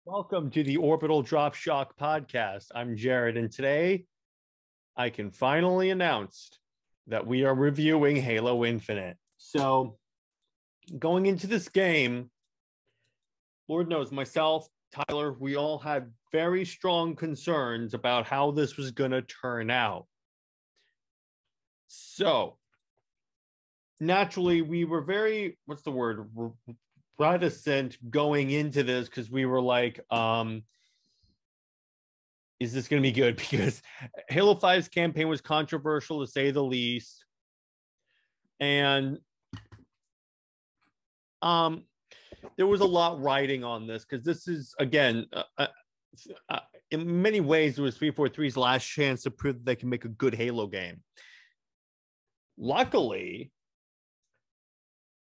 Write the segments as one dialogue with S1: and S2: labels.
S1: Welcome to the Orbital Drop Shock podcast. I'm Jared, and today I can finally announce that we are reviewing Halo Infinite. So, going into this game, Lord knows myself, Tyler, we all had very strong concerns about how this was going to turn out. So, naturally, we were very, reticent going into this because we were like, is this going to be good? Because Halo 5's campaign was controversial to say the least. And there was a lot riding on this because this is, again, in many ways, it was 343's last chance to prove that they can make a good Halo game. Luckily,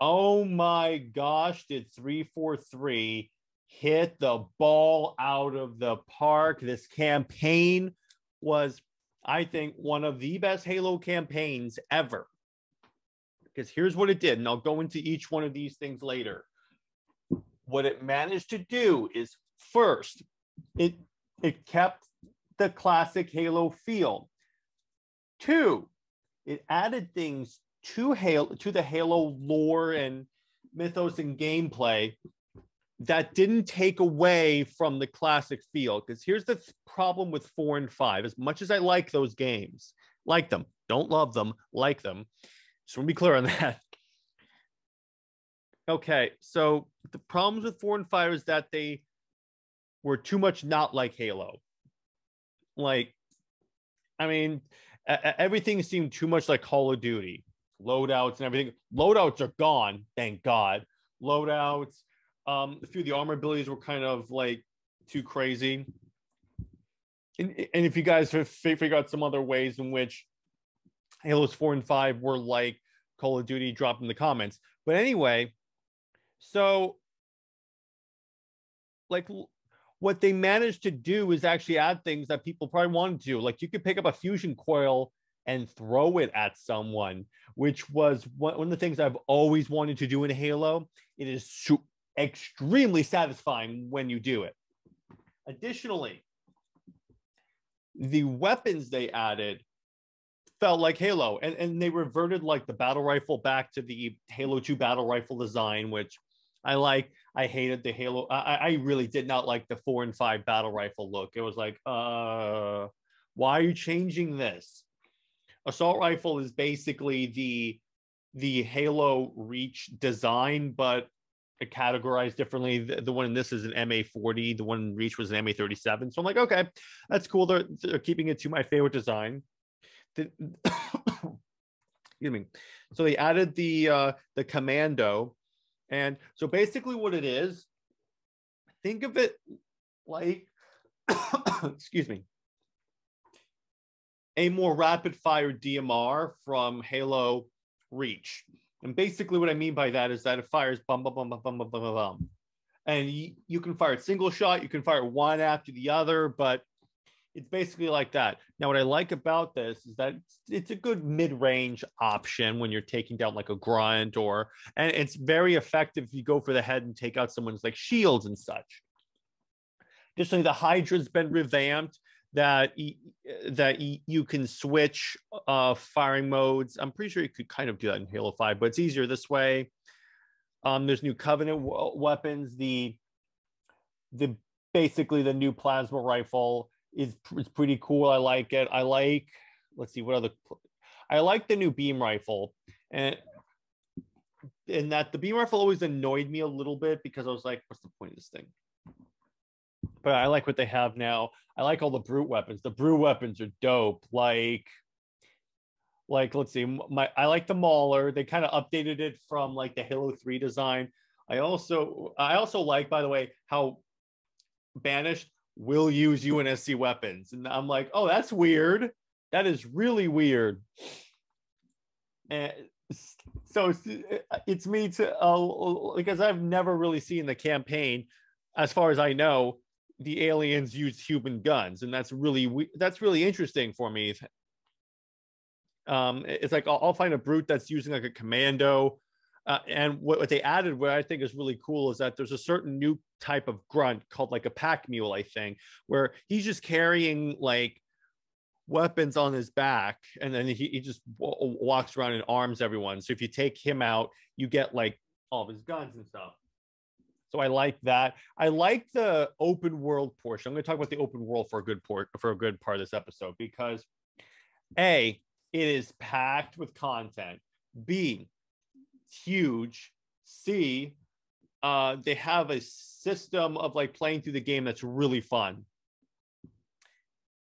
S1: oh my gosh, did 343 hit the ball out of the park. This campaign was, I think, one of the best Halo campaigns ever. Because here's what it did, and I'll go into each one of these things later. What it managed to do is, first, it kept the classic Halo feel. Two, it added things to the Halo lore and mythos and gameplay that didn't take away from the classic feel. Because here's the problem with 4 and 5. As much as I like those games, like them, don't love them, like them. Just want to be clear on that. Okay, so the problems with 4 and 5 is that they were too much not like Halo. Like, I mean, everything seemed too much like Call of Duty. Loadouts and everything. Loadouts are gone, thank God. Loadouts, a few of the armor abilities were kind of like too crazy. And if you guys have figured out some other ways in which Halos 4 and 5 were like Call of Duty, drop in the comments. But anyway, so like what they managed to do is actually add things that people probably wanted to do. Like you could pick up a fusion coil and throw it at someone, which was one of the things I've always wanted to do in Halo. It is extremely satisfying when you do it. Additionally, the weapons they added felt like Halo, and they reverted like the battle rifle back to the Halo 2 battle rifle design, which I like. I hated the Halo. I really did not like the 4 and 5 battle rifle look. It was like, why are you changing this? Assault rifle is basically the Halo Reach design, but categorized differently. The one in this is an MA40. The one in Reach was an MA37. So I'm like, okay, that's cool. They're keeping it to my favorite design. Excuse me. So they added the commando, and so basically what it is, think of it like, excuse me, a more rapid fire DMR from Halo Reach. And basically what I mean by that is that it fires bum, bum, bum, bum, bum, bum, bum, bum. And you can fire it single shot, you can fire one after the other, but it's basically like that. Now, what I like about this is that it's a good mid-range option when you're taking down like a grunt, and it's very effective if you go for the head and take out someone's like shields and such. Additionally, the Hydra's been revamped, that you can switch firing modes. I'm pretty sure you could kind of do that in Halo 5, but it's easier this way. There's new Covenant weapons. The basically the new plasma rifle is pretty cool. I like it. I like, let's see, what other, I like the new beam rifle, and that the beam rifle always annoyed me a little bit because I was like, what's the point of this thing? But I like what they have now. I like all the brute weapons. The brute weapons are dope. Like let's see, I like the Mauler. They kind of updated it from like the Halo 3 design. I also like, by the way, how Banished will use UNSC weapons, and I'm like, oh, that's weird. That is really weird. And so it's me to because I've never really seen the campaign, as far as I know, the aliens use human guns, and that's really interesting for me. It's like I'll find a brute that's using like a commando. And what they added, what I think is really cool, is that there's a certain new type of grunt called like a pack mule, I think, where he's just carrying like weapons on his back, and then he just walks around and arms everyone. So if you take him out, you get like all of his guns and stuff. So I like that. I like the open world portion. I'm going to talk about the open world for a good part of this episode, because A, it is packed with content. B, it's huge. C, they have a system of like playing through the game that's really fun.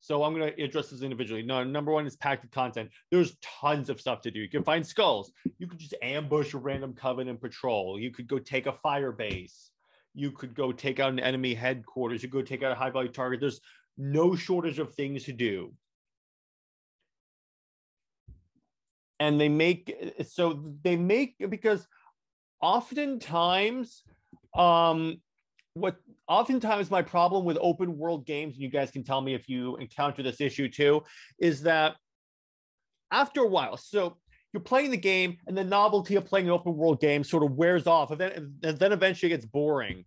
S1: So I'm going to address this individually. No, number one is packed with content. There's tons of stuff to do. You can find skulls. You could just ambush a random Covenant patrol. You could go take a fire base. You could go take out an enemy headquarters. You could go take out a high value target. There's no shortage of things to do. And they make because oftentimes oftentimes my problem with open world games, and you guys can tell me if you encounter this issue too, is that after a while, so you're playing the game and the novelty of playing an open world game sort of wears off, and then eventually it gets boring,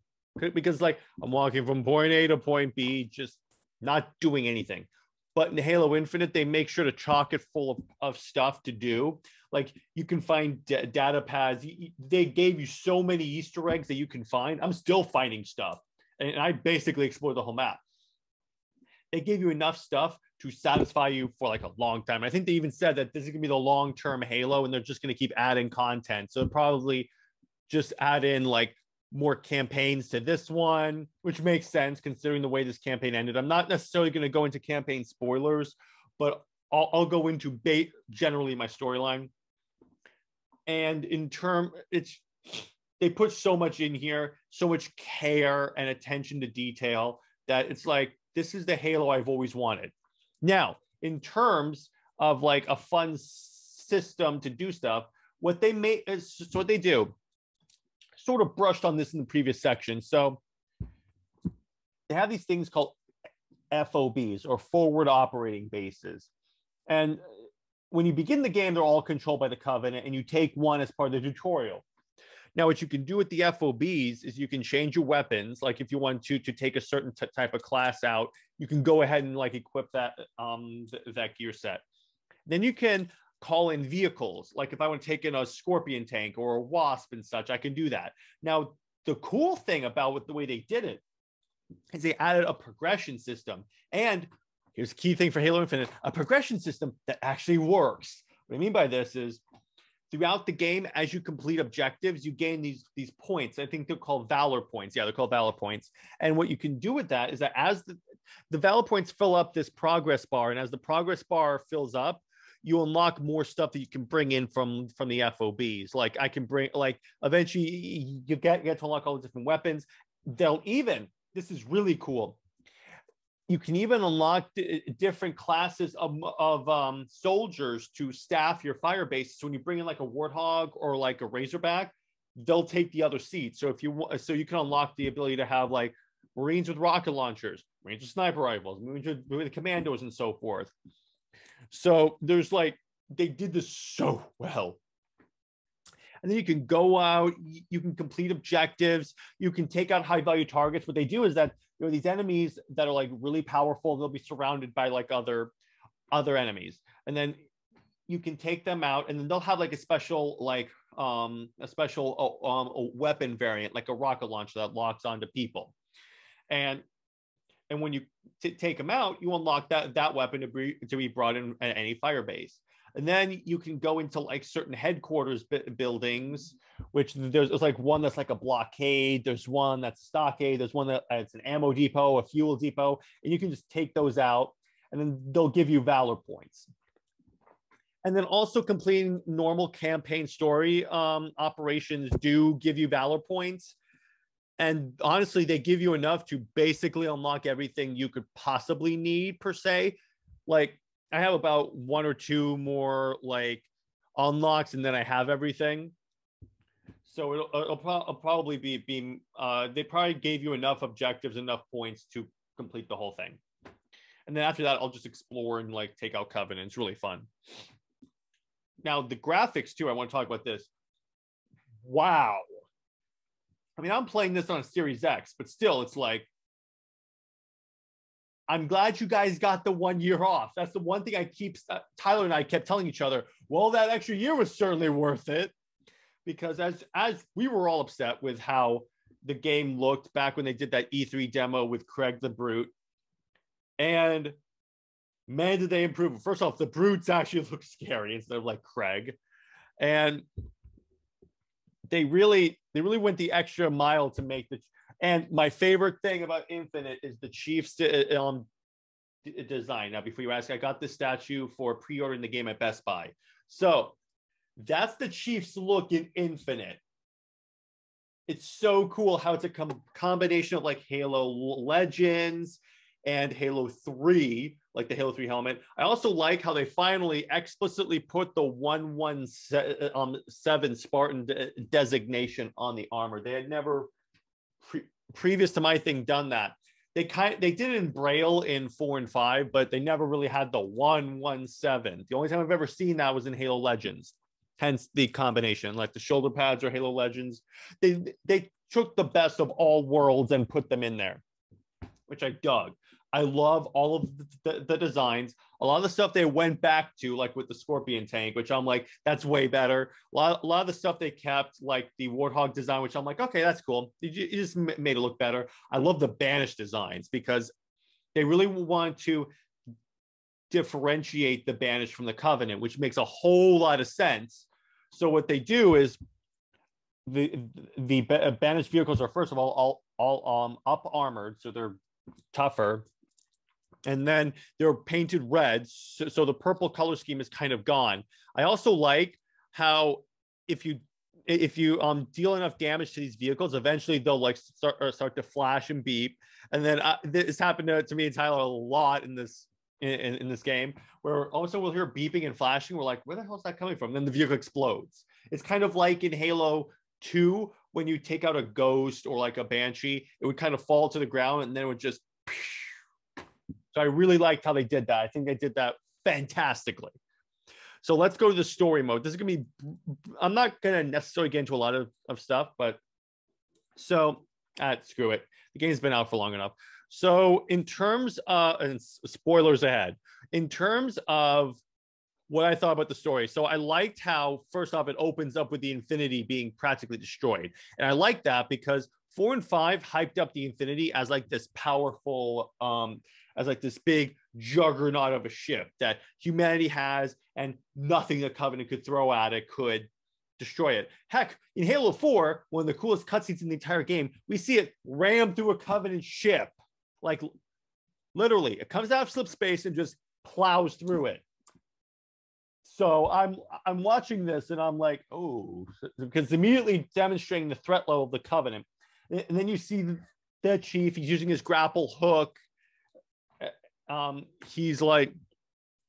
S1: because like I'm walking from point A to point B, just not doing anything. But in Halo Infinite, they make sure to chock it full of stuff to do. Like you can find data pads. They gave you so many Easter eggs that you can find. I'm still finding stuff. And I basically explored the whole map. They gave you enough stuff to satisfy you for like a long time. I think they even said that this is going to be the long-term Halo, and they're just going to keep adding content. So probably just add in like more campaigns to this one, which makes sense considering the way this campaign ended. I'm not necessarily going to go into campaign spoilers, but I'll go into generally my storyline. And in term, they put so much in here, so much care and attention to detail, that it's like, this is the Halo I've always wanted. Now, in terms of like a fun system to do stuff, what they do, sort of brushed on this in the previous section. So they have these things called FOBs, or forward operating bases. And when you begin the game, they're all controlled by the Covenant, and you take one as part of the tutorial. Now, what you can do with the FOBs is you can change your weapons. Like if you want to take a certain type of class out, you can go ahead and like equip that gear set. Then you can call in vehicles. Like if I want to take in a Scorpion tank or a Wasp and such, I can do that. Now, the cool thing about the way they did it is they added a progression system. And here's the key thing for Halo Infinite, a progression system that actually works. What I mean by this is, throughout the game, as you complete objectives, you gain these points. I think they're called Valor points. Yeah, they're called Valor points. And what you can do with that is that as the Valor points fill up this progress bar, and as the progress bar fills up, you unlock more stuff that you can bring in from the FOBs. Like I can bring, like eventually you get to unlock all the different weapons. They'll even, this is really cool, you can even unlock different classes of soldiers to staff your fire base. So when you bring in like a Warthog or like a Razorback, they'll take the other seat. So if you want, so you can unlock the ability to have like Marines with rocket launchers, Marines with sniper rifles, Marines with commandos, and so forth. So there's like, they did this so well. And then you can go out, you can complete objectives, you can take out high value targets. What they do is that there are these enemies that are like really powerful. They'll be surrounded by like other enemies. And then you can take them out, and then they'll have like a special weapon variant, like a rocket launcher that locks onto people. And when you take them out, you unlock that weapon to be brought in at any fire base. And then you can go into like certain headquarters buildings, which there's like one that's like a blockade. There's one that's a stockade. There's one that's an ammo depot, a fuel depot, and you can just take those out, and then they'll give you Valor points. And then also completing normal campaign story operations do give you Valor points. And honestly, they give you enough to basically unlock everything you could possibly need, per se. Like, I have about one or two more like unlocks, and then I have everything. So it'll probably be they probably gave you enough objectives, enough points to complete the whole thing. And then after that, I'll just explore and like take out Covenant. It's really fun. Now the graphics too, I want to talk about this. wow. I mean, I'm playing this on a Series X, but still, it's like, I'm glad you guys got the 1 year off. That's the one thing Tyler and I kept telling each other, well, that extra year was certainly worth it. Because as we were all upset with how the game looked back when they did that E3 demo with Craig the Brute. And man, did they improve. First off, the Brutes actually look scary instead of like Craig. And they really went the extra mile to make the. And my favorite thing about Infinite is the Chiefs design. Now, before you ask, I got this statue for pre-ordering the game at Best Buy. So that's the Chiefs look in Infinite. It's so cool how it's a combination of like Halo Legends and Halo 3, like the Halo 3 helmet. I also like how they finally explicitly put the 117 Spartan designation on the armor. They had never, previous to my thing, done that. They did it in Braille in 4 and 5, but they never really had the 117. The only time I've ever seen that was in Halo Legends. Hence the combination, like the shoulder pads or Halo Legends. They took the best of all worlds and put them in there, which I dug. I love all of the designs. A lot of the stuff they went back to, like with the Scorpion tank, which I'm like, that's way better. A lot of the stuff they kept, like the Warthog design, which I'm like, okay, that's cool. You just made it look better. I love the Banished designs because they really want to differentiate the Banished from the Covenant, which makes a whole lot of sense. So what they do is the Banished vehicles are, first of all up armored, so they're tougher, and then they're painted red, so the purple color scheme is kind of gone. I also like how if you deal enough damage to these vehicles, eventually they'll like start to flash and beep. And then this happened to me and Tyler a lot in this game, where also we'll hear beeping and flashing. We're like, where the hell is that coming from? Then the vehicle explodes. It's kind of like in Halo 2 when you take out a ghost or like a banshee, it would kind of fall to the ground and then it would just. So I really liked how they did that. I think they did that fantastically. So let's go to the story mode. This is gonna be, I'm not gonna necessarily get into a lot of stuff, but so screw it. The game's been out for long enough. So in terms of, and spoilers ahead, in terms of what I thought about the story. So I liked how, first off, it opens up with the Infinity being practically destroyed. And I like that because 4 and 5 hyped up the Infinity as like this powerful, as like this big juggernaut of a ship that humanity has, and nothing the Covenant could throw at it could destroy it. Heck, in Halo 4, one of the coolest cutscenes in the entire game, we see it ram through a Covenant ship. Like, literally, it comes out of slip space and just plows through it. So I'm watching this and I'm like, oh, because immediately demonstrating the threat level of the Covenant. And then you see the Chief, he's using his grapple hook. He's like,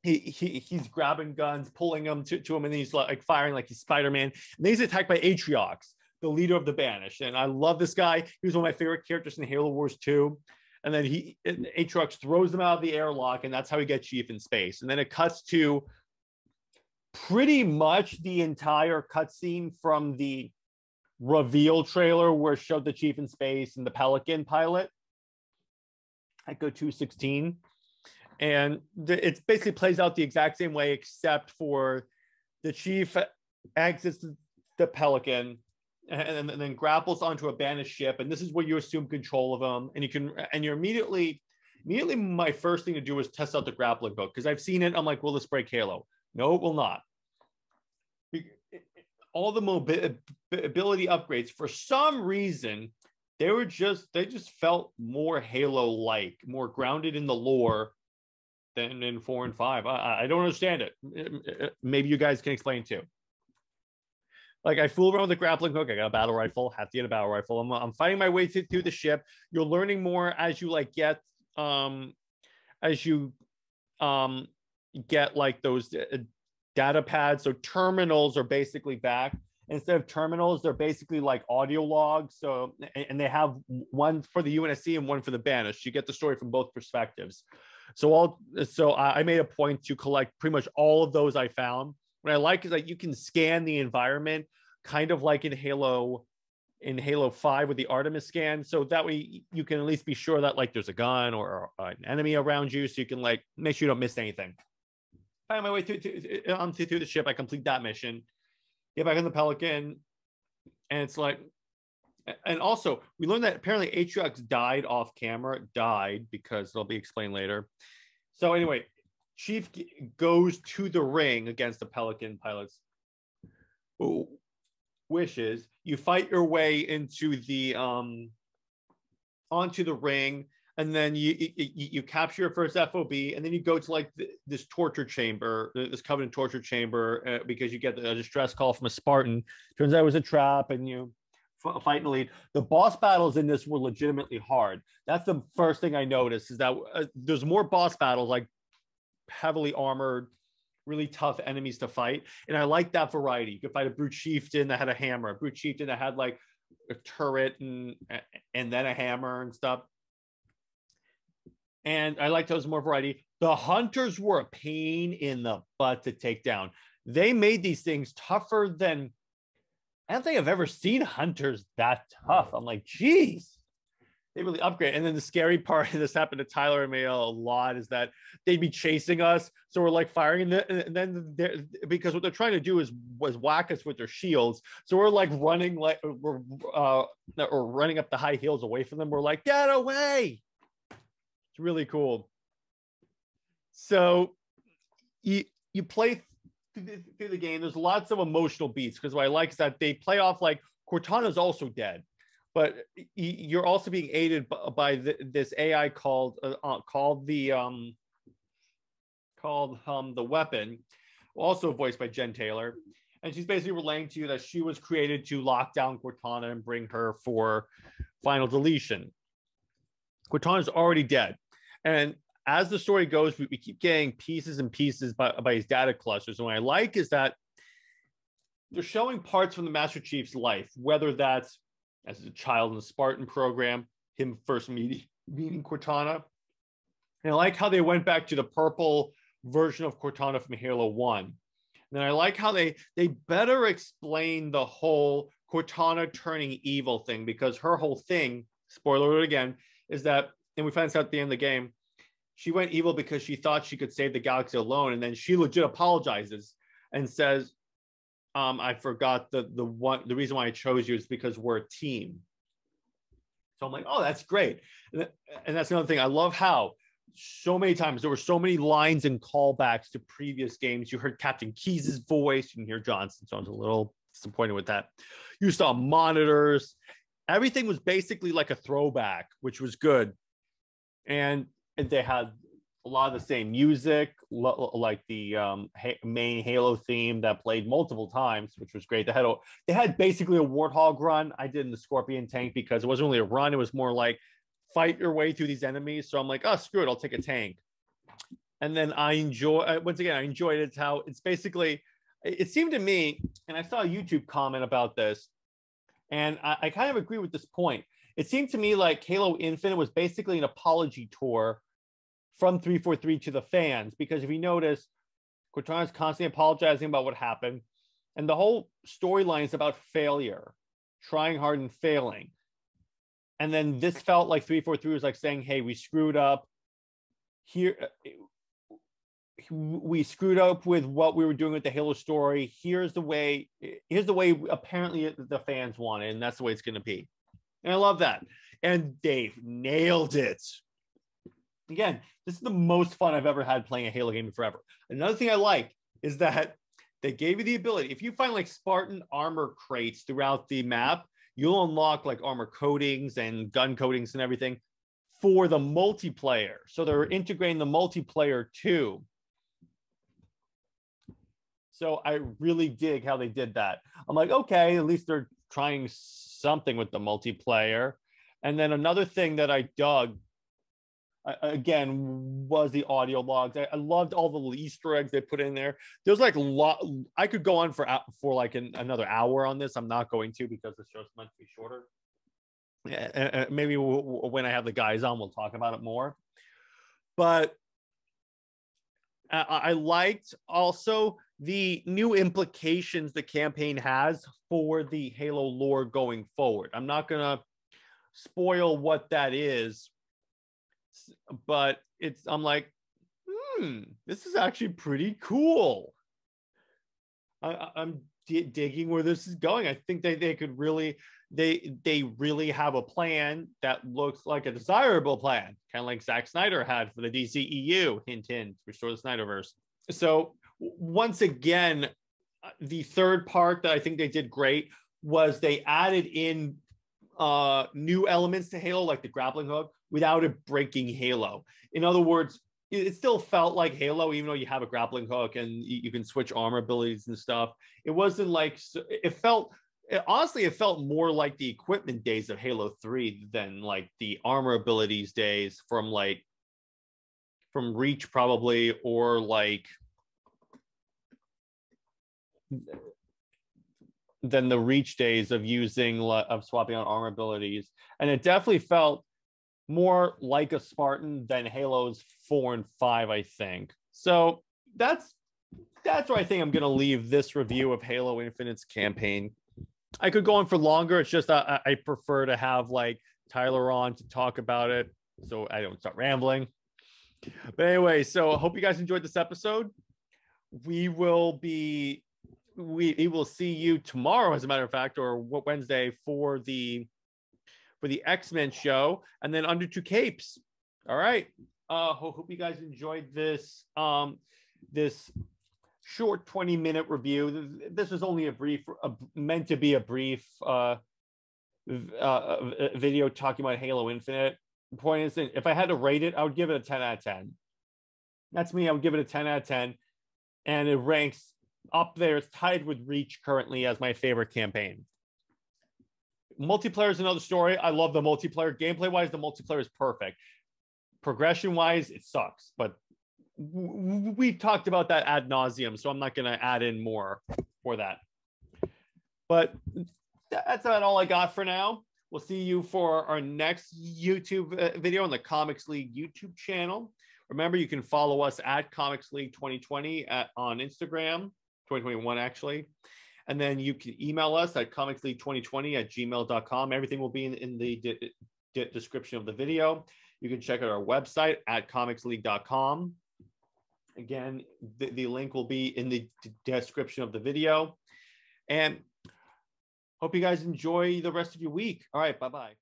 S1: he's grabbing guns, pulling them to him, and he's like firing like he's Spider-Man. And then he's attacked by Atriox, the leader of the Banished. And I love this guy. He was one of my favorite characters in Halo Wars 2. And then Atriox throws him out of the airlock, and that's how he gets Chief in space. And then it cuts to pretty much the entire cutscene from the reveal trailer where it showed the Chief in space and the Pelican pilot. Echo 216. And it basically plays out the exact same way, except for the Chief exits the Pelican and then grapples onto a Banished ship. And this is where you assume control of him. And you're immediately my first thing to do is test out the grappling hook, because I've seen it. I'm like, will this break Halo? No, it will not. All the mobility upgrades, for some reason, they just felt more Halo-like, more grounded in the lore than in 4 and 5. I don't understand it. Maybe you guys can explain too. Like, I fool around with the grappling hook. I got a battle rifle, have to get a battle rifle. I'm fighting my way through the ship. You're learning more as you like get like those data pads. So terminals are basically back. Instead of terminals, they're basically like audio logs. So, and they have one for the UNSC and one for the Banished. You get the story from both perspectives. So I made a point to collect pretty much all of those I found. What I like is that you can scan the environment kind of like in Halo 5 with the Artemis scan. So that way you can at least be sure that like there's a gun or an enemy around you, so you can like make sure you don't miss anything. Find my way through the ship. I complete that mission, get back on the Pelican, and it's like, and also we learned that apparently Atriox died off camera, died because it'll be explained later. So anyway, Chief goes to the ring against the Pelican pilots. Wishes. You fight your way into the onto the ring, and then you capture your first FOB, and then you go to like this torture chamber, this Covenant torture chamber, because you get a distress call from a Spartan. Turns out it was a trap, and you fight in the lead. The boss battles in this were legitimately hard. That's the first thing I noticed, is that there's more boss battles, like heavily armored, really tough enemies to fight, and I like that variety. You could fight a brute chieftain that had a hammer, a brute chieftain that had like a turret and then a hammer and stuff, and I like those more variety. The hunters were a pain in the butt to take down. They made these things tougher than, I don't think I've ever seen hunters that tough. I'm like, geez, they really upgrade. And then the scary part, and this happened to Tyler and me a lot, is that they'd be chasing us. So we're like firing, and then because what they're trying to do is whack us with their shields. So we're like running, like we're running up the high hills away from them. We're like, get away. It's really cool. So you play through the game. There's lots of emotional beats, because what I like is that they play off like Cortana's also dead, but you're also being aided by this AI called the Weapon, also voiced by Jen Taylor, and she's basically relaying to you that she was created to lock down Cortana and bring her for final deletion. Cortana's already dead, and as the story goes, we keep getting pieces and pieces by his data clusters. And what I like is that they're showing parts from the Master Chief's life, whether that's as a child in the Spartan program, him first meeting Cortana. And I like how they went back to the purple version of Cortana from Halo 1. And I like how they better explain the whole Cortana turning evil thing, because her whole thing, spoiler alert again, is that, and we find this out at the end of the game, she went evil because she thought she could save the galaxy alone. And then she legit apologizes and says, I forgot the reason why I chose you is because we're a team. So I'm like, oh, that's great. And that's another thing. I love how so many times there were so many lines and callbacks to previous games. You heard Captain Keyes' voice, you can hear Johnson. So I was a little disappointed with that. You saw monitors. Everything was basically like a throwback, which was good. And they had a lot of the same music, like the main Halo theme that played multiple times, which was great. They had basically a Warthog run. I did in the Scorpion tank, because it wasn't really a run. It was more like fight your way through these enemies. So I'm like, oh, screw it, I'll take a tank. And then I enjoyed it. It's how it's basically, it seemed to me, and I saw a YouTube comment about this, and I kind of agree with this point. It seemed to me like Halo Infinite was basically an apology tour from 343 to the fans, because if you notice, Cortana's constantly apologizing about what happened, and the whole storyline is about failure, trying hard and failing. And then this felt like 343 was like saying, hey, we screwed up here. We screwed up with what we were doing with the Halo story. Here's the way apparently the fans want it, and that's the way it's going to be. And I love that. And Dave nailed it. Again, this is the most fun I've ever had playing a Halo game forever. Another thing I like is that they gave you the ability, if you find like Spartan armor crates throughout the map, you'll unlock like armor coatings and gun coatings and everything for the multiplayer. So they're integrating the multiplayer too. So I really dig how they did that. I'm like, okay, at least they're trying something with the multiplayer. And then another thing that I dug, again, was the audio logs. I loved all the Easter eggs they put in there. There's like a lot. I could go on for like another hour on this. I'm not going to, because the show's meant to be shorter. Maybe when I have the guys on, we'll talk about it more. But I liked also the new implications the campaign has for the Halo lore going forward. I'm not going to spoil what that is, but I'm like, this is actually pretty cool. I'm digging where this is going. I think they could really, they really have a plan that looks like a desirable plan, kind of like Zack Snyder had for the DCEU. Hint, hint, restore the Snyderverse. So once again, the third part that I think they did great was they added in new elements to Halo, like the grappling hook, without it breaking Halo. In other words, it still felt like Halo, even though you have a grappling hook and you can switch armor abilities and stuff. It wasn't like, honestly, it felt more like the equipment days of Halo 3 than like the armor abilities days from Reach, probably, or like than the Reach days of swapping out armor abilities. And it definitely felt more like a Spartan than Halo's 4 and 5, I think. So that's where I think I'm going to leave this review of Halo Infinite's campaign. I could go on for longer. It's just I prefer to have like Tyler on to talk about it, so I don't start rambling. But anyway, so I hope you guys enjoyed this episode. We will see you tomorrow, as a matter of fact, or Wednesday for the X-Men show, and then Under Two Capes. All right. Hope you guys enjoyed this this short 20-minute review. This was only meant to be a brief video talking about Halo Infinite. The point is, if I had to rate it, I would give it a 10 out of 10. That's me. I would give it a 10 out of 10, and it ranks up there. It's tied with Reach currently as my favorite campaign. Multiplayer is another story. I love the multiplayer. Gameplay wise, the multiplayer is perfect. Progression wise, it sucks, but we talked about that ad nauseum, so I'm not going to add in more for that. But that's about all I got for now. We'll see you for our next YouTube video on the Comics League YouTube channel. Remember, you can follow us at Comics League 2020 on Instagram, 2021 actually. And then you can email us at comicsleague2020@gmail.com. Everything will be in the description of the video. You can check out our website at comicsleague.com. Again, the link will be in the description of the video. And hope you guys enjoy the rest of your week. All right, bye-bye.